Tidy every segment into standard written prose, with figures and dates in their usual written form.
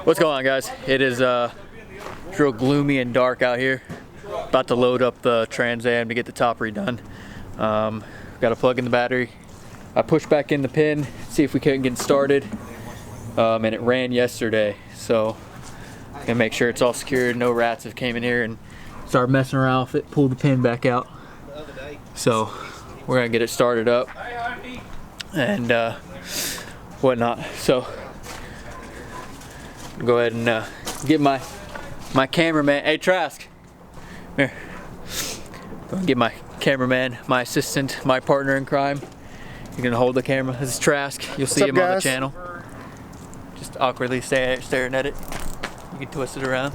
What's going on, guys? It is real gloomy and dark out here. About to load up the Trans Am to get the top redone. Got to plug in the battery. I pushed back in the pin, see if we couldn't get started, and it ran yesterday. So gonna make sure it's all secured. No rats have came in here and started messing around with it. Pulled the pin back out. So we're gonna get it started up and whatnot. So go ahead and get my cameraman. Hey Trask, here. Go and get my cameraman, my assistant, my partner in crime. You're gonna hold the camera. This is Trask. You'll see him on the channel. Just awkwardly staring at it. You can twist it around.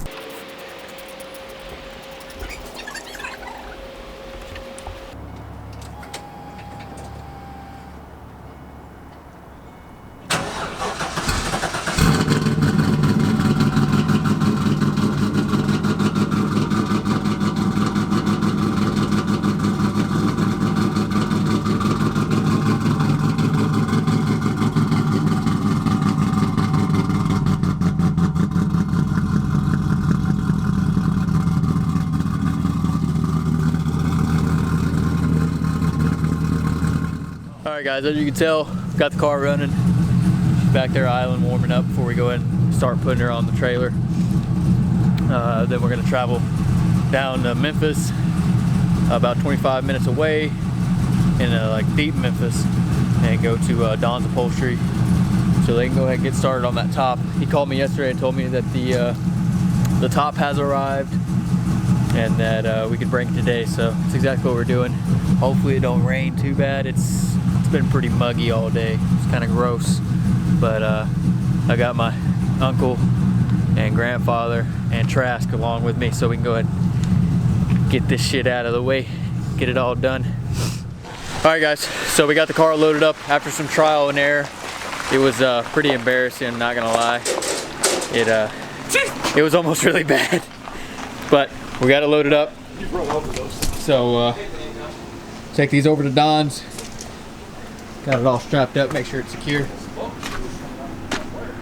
Alright guys, as you can tell, got the car running. She's back there idling, warming up before we go ahead and start putting her on the trailer. Then we're going to travel down to Memphis, about 25 minutes away, in like deep Memphis, and go to Don's Upholstery so they can go ahead and get started on that top. He called me yesterday and told me that the top has arrived and that we could bring it today, so that's exactly what we're doing. Hopefully it don't rain too bad. It's been pretty muggy all day. It's kind of gross, but I got my uncle and grandfather and Trask along with me, so we can go ahead and get this shit out of the way, get it all done. All right guys, so we got the car loaded up after some trial and error. It was pretty embarrassing, I'm not gonna lie. It was almost really bad, but we got it loaded up. So take these over to Don's. Got it all strapped up, make sure it's secure.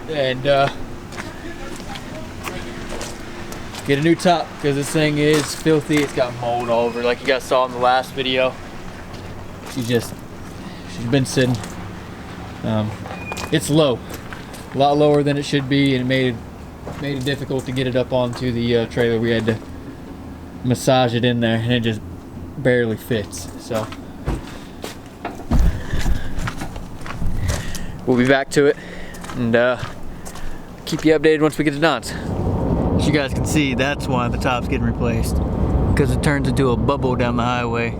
And get a new top, because this thing is filthy. It's got mold all over, like you guys saw in the last video. She's been sitting. It's low, a lot lower than it should be, and it made it difficult to get it up onto the trailer. We had to massage it in there, and it just barely fits. So we'll be back to it and keep you updated once we get to Don's. As you guys can see, that's why the top's getting replaced, because it turns into a bubble down the highway.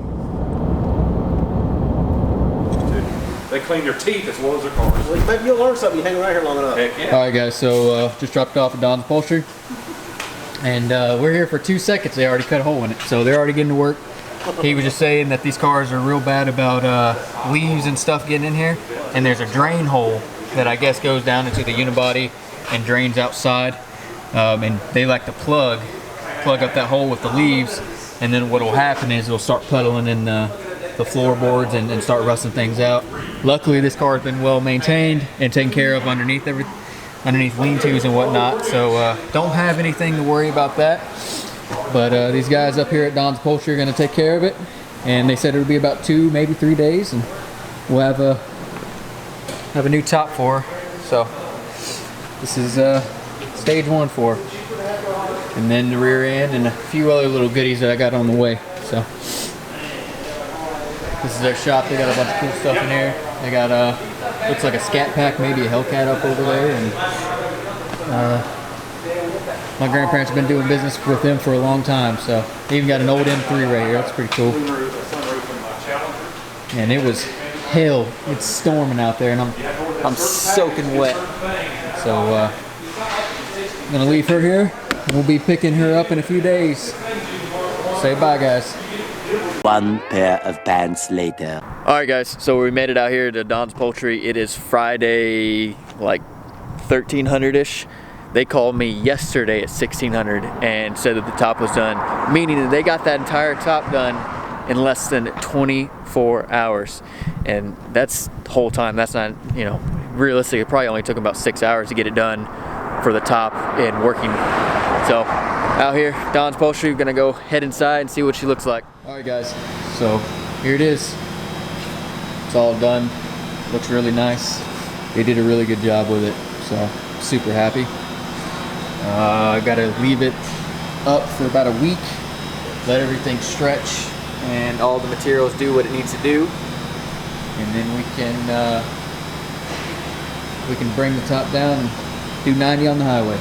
They clean their teeth as well as their cars. Well, maybe you'll learn something. You hang around here long enough. Heck yeah. All right guys, so just dropped it off at Don's Upholstery, and we're here for 2 seconds. They already cut a hole in it, so they're already getting to work. He was just saying that these cars are real bad about leaves and stuff getting in here, and there's a drain hole that I guess goes down into the unibody and drains outside, and they like to plug up that hole with the leaves, and then what will happen is it'll start puddling in the floorboards and start rusting things out. Luckily this car has been well maintained and taken care of underneath lean-tos and whatnot, so don't have anything to worry about that. But these guys up here at Don's Upholstery are going to take care of it, and they said it'll be about 2, maybe 3 days, and we'll have a new top for her. So this is stage 1 for her, and then the rear end and a few other little goodies that I got on the way. So this is their shop. They got a bunch of cool stuff in here. They got looks like a scat pack, maybe a Hellcat up over there, and my grandparents have been doing business with them for a long time, so they even got an old M3 right here. That's pretty cool. And it was hell. It's storming out there, and I'm soaking wet. So I'm gonna leave her here. We'll be picking her up in a few days. Say bye, guys. 1 pair of pants later. All right, guys. So we made it out here to Don's Upholstery. It is Friday, like 1300-ish. They called me yesterday at 1600 and said that the top was done, meaning that they got that entire top done in less than 24 hours. And that's the whole time. That's not, you know, realistic. It probably only took about 6 hours to get it done for the top and working. So out here, Don's Upholstery, we're gonna go head inside and see what she looks like. All right guys, so here it is. It's all done, looks really nice. They did a really good job with it, so super happy. I gotta leave it up for about a week, let everything stretch and all the materials do what it needs to do, and then we can bring the top down and do 90 on the highway.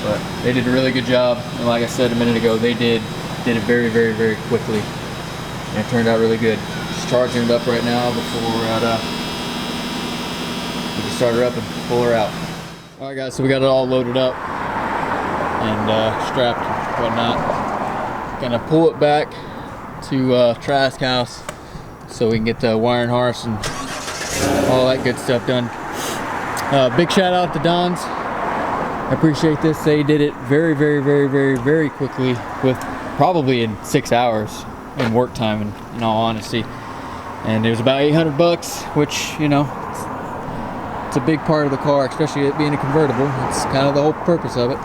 But they did a really good job, and like I said a minute ago, they did it very, very, very quickly, and it turned out really good. Just charging it up right now before we can start her up and pull her out. All right guys, so we got it all loaded up and strapped and whatnot. Gonna pull it back to Trask house so we can get the wiring harness and all that good stuff done. Big shout out to Don's. I appreciate this. They did it very, very, very, very, very quickly, with probably in 6 hours in work time, in all honesty. And it was about 800 bucks, which, you know, it's a big part of the car, especially it being a convertible. It's kind of the whole purpose of it.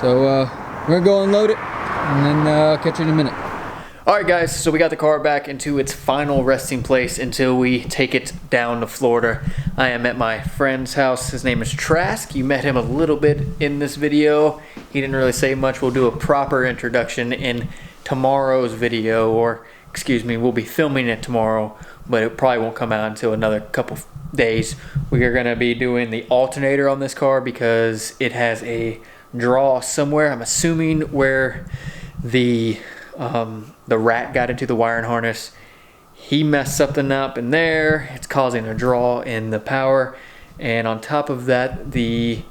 So we're gonna go unload it, and then I'll catch you in a minute. All right guys, so we got the car back into its final resting place until we take it down to Florida. I am at my friend's house. His name is Trask. You met him a little bit in this video. He didn't really say much. We'll do a proper introduction in tomorrow's video, or excuse me, we'll be filming it tomorrow, but it probably won't come out until another couple days. We are gonna be doing the alternator on this car because it has a draw somewhere. I'm assuming where the rat got into the wiring harness. He messed something up in there. It's causing a draw in the power, and on top of that, the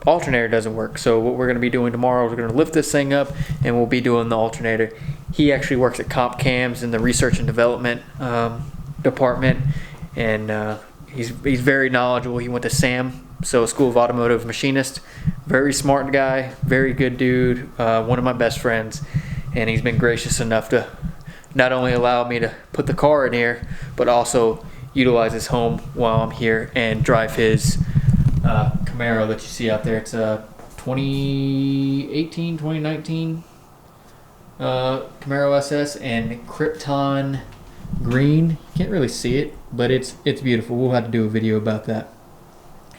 alternator doesn't work. So what we're going to be doing tomorrow is we're going to lift this thing up and we'll be doing the alternator. He actually works at Comp Cams in the research and development department, and he's very knowledgeable. He went to SAM, so School of Automotive Machinist. Very smart guy, very good dude, one of my best friends. And he's been gracious enough to not only allow me to put the car in here, but also utilize his home while I'm here and drive his Camaro that you see out there. It's a 2018, 2019 Camaro SS and Krypton green. Can't really see it, but it's beautiful. We'll have to do a video about that.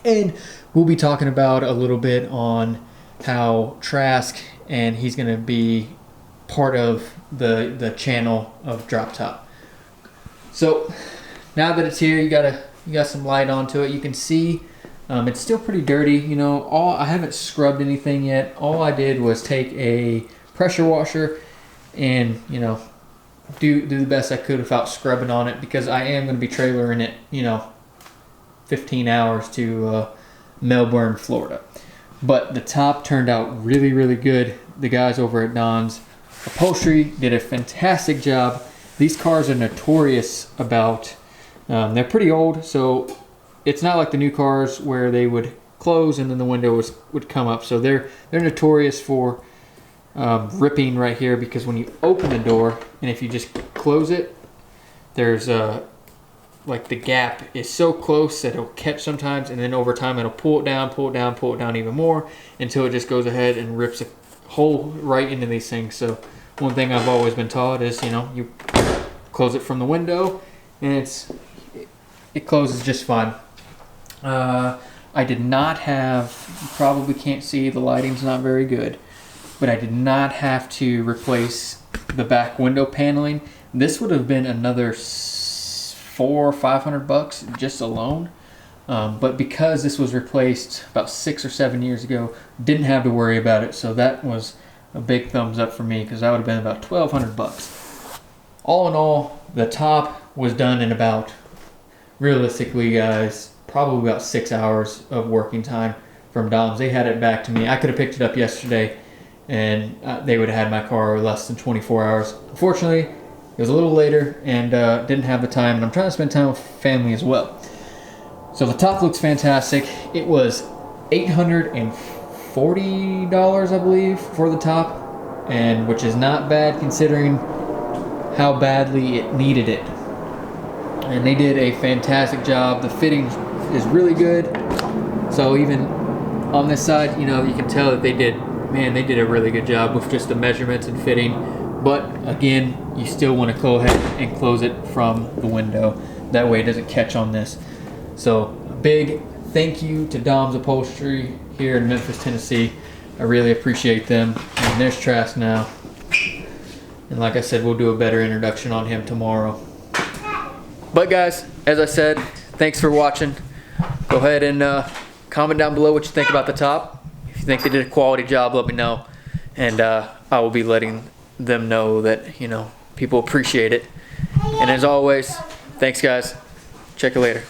And we'll be talking about a little bit on how Trask, and he's going to be part of the channel of Drop Top. So now that it's here, you got some light onto it. You can see it's still pretty dirty. You know, I haven't scrubbed anything yet. All I did was take a pressure washer and, you know, do the best I could without scrubbing on it, because I am going to be trailering it, you know, 15 hours to Melbourne, Florida. But the top turned out really, really good. The guys over at Don's Upholstery did a fantastic job. These cars are notorious about, they're pretty old, so it's not like the new cars where they would close and then the window would come up. So they're notorious for ripping right here, because when you open the door and if you just close it, there's like the gap is so close that it'll catch sometimes, and then over time it'll pull it down, pull it down, pull it down even more until it just goes ahead and rips a hole right into these things. So one thing I've always been taught is, you know, you close it from the window and it closes just fine. I did not have, you probably can't see, the lighting's not very good, but I did not have to replace the back window paneling. This would have been another $400 or $500 just alone. But because this was replaced about 6 or 7 years ago, didn't have to worry about it. So that was a big thumbs up for me, because that would have been about $1,200. All in all, the top was done in about, realistically guys, probably about 6 hours of working time from Dom's. They had it back to me. I could have picked it up yesterday and they would have had my car less than 24 hours. Unfortunately, it was a little later and didn't have the time, and I'm trying to spend time with family as well. So the top looks fantastic. It was $840, I believe, for the top, and which is not bad considering how badly it needed it. And they did a fantastic job. The fitting is really good. So even on this side, you know, you can tell that they did a really good job with just the measurements and fitting. But again, you still want to go ahead and close it from the window. That way it doesn't catch on this. So a big thank you to Dom's Upholstery here in Memphis, Tennessee. I really appreciate them. And there's Trask now. And like I said, we'll do a better introduction on him tomorrow. But guys, as I said, thanks for watching. Go ahead and comment down below what you think about the top. If you think they did a quality job, let me know. And I will be letting them know that, you know, people appreciate it. And as always, thanks guys. Check you later.